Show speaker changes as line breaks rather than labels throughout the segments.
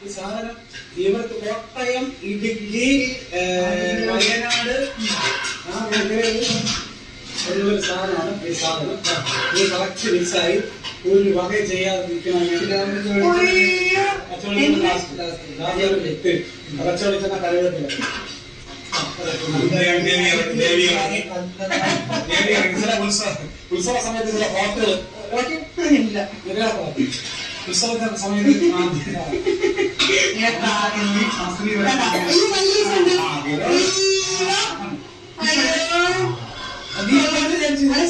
ഈ സാധനം ഇവർക്ക് കോട്ടയം, ഇടുക്കി, വയനാട് ആ മേഖലയിൽ ഒരു സാധനമാണ് ഈ സാധനം. ഇത് കറക്റ്റ് മിക്സായി ഒരു വക ചെയ്യാതിരിക്കണമെങ്കിൽ കച്ചവടിച്ചെന്ന കറിവേപ്പില ഉത്സവ സമയത്ത് ചില ഹോട്ടലുകൾ ഉത്സവ സമയത്ത്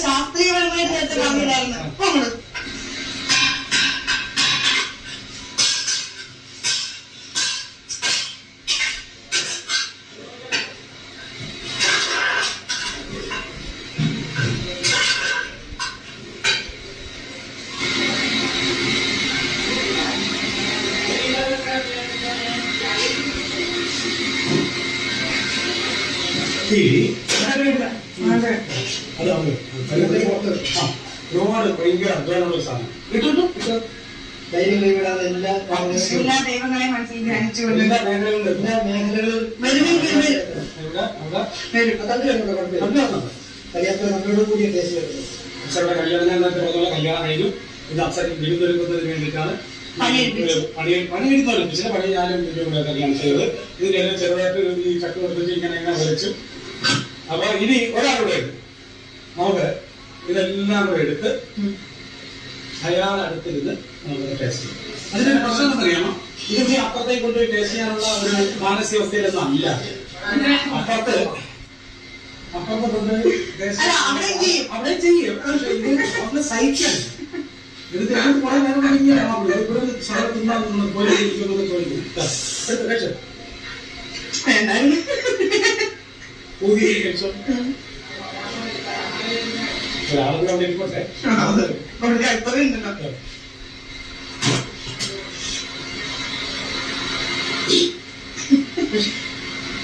ശാസ്ത്രീയപരമായിട്ട് ഒരുപാട് ഭയങ്കര അധ്വാനമുള്ള സാധനം. എല്ലാ ദൈവങ്ങളെയും മനസ്സിൽ ധ്യാനിച്ചുകൊണ്ട് എല്ലാ മേഖലകളിലും കല്യാണം കഴിഞ്ഞു. ഇത് അപ്സര വിരുന്നൊരുക്കുന്നതിന് വേണ്ടിയിട്ടാണ് പണിയെടുത്താലും ചില പണി ഞാനും കല്യാണം ചെയ്തത്. ഇതിന്റെ ചെറുതായിട്ട് ഈ ചക്ക കൊടുത്തിട്ട് ഇങ്ങനെ വരച്ചു. അപ്പൊ ഇനി ഒരാളുടെ നമുക്ക് ഇതെല്ലാം കൂടെ എടുത്ത് അയാളെ അടുത്തിരുന്ന് നമുക്ക് ടേസ്റ്റ് ചെയ്യാം. അതിനൊരു പ്രശ്നം എന്നറിയാമോ, ഇത് അപ്പുറത്തേക്ക് കൊണ്ടുപോയി ടേസ്റ്റ് ചെയ്യാനുള്ള ഒരു മാനസികാവസ്ഥയിലൊന്നും അല്ല. അപ്പുറത്ത് കൊണ്ടുപോയി അവിടെ ചെയ്യും. നമ്മള് സഹിക്കണം. ഇത് കുറെ നേരം ഇവിടെ സ്ഥലം തിന്നാൻ പോലെ പുതിയ ഒരാളുകൾ അവിടെ ഇരിക്കട്ടെ. അത്രയുണ്ടല്ലോ.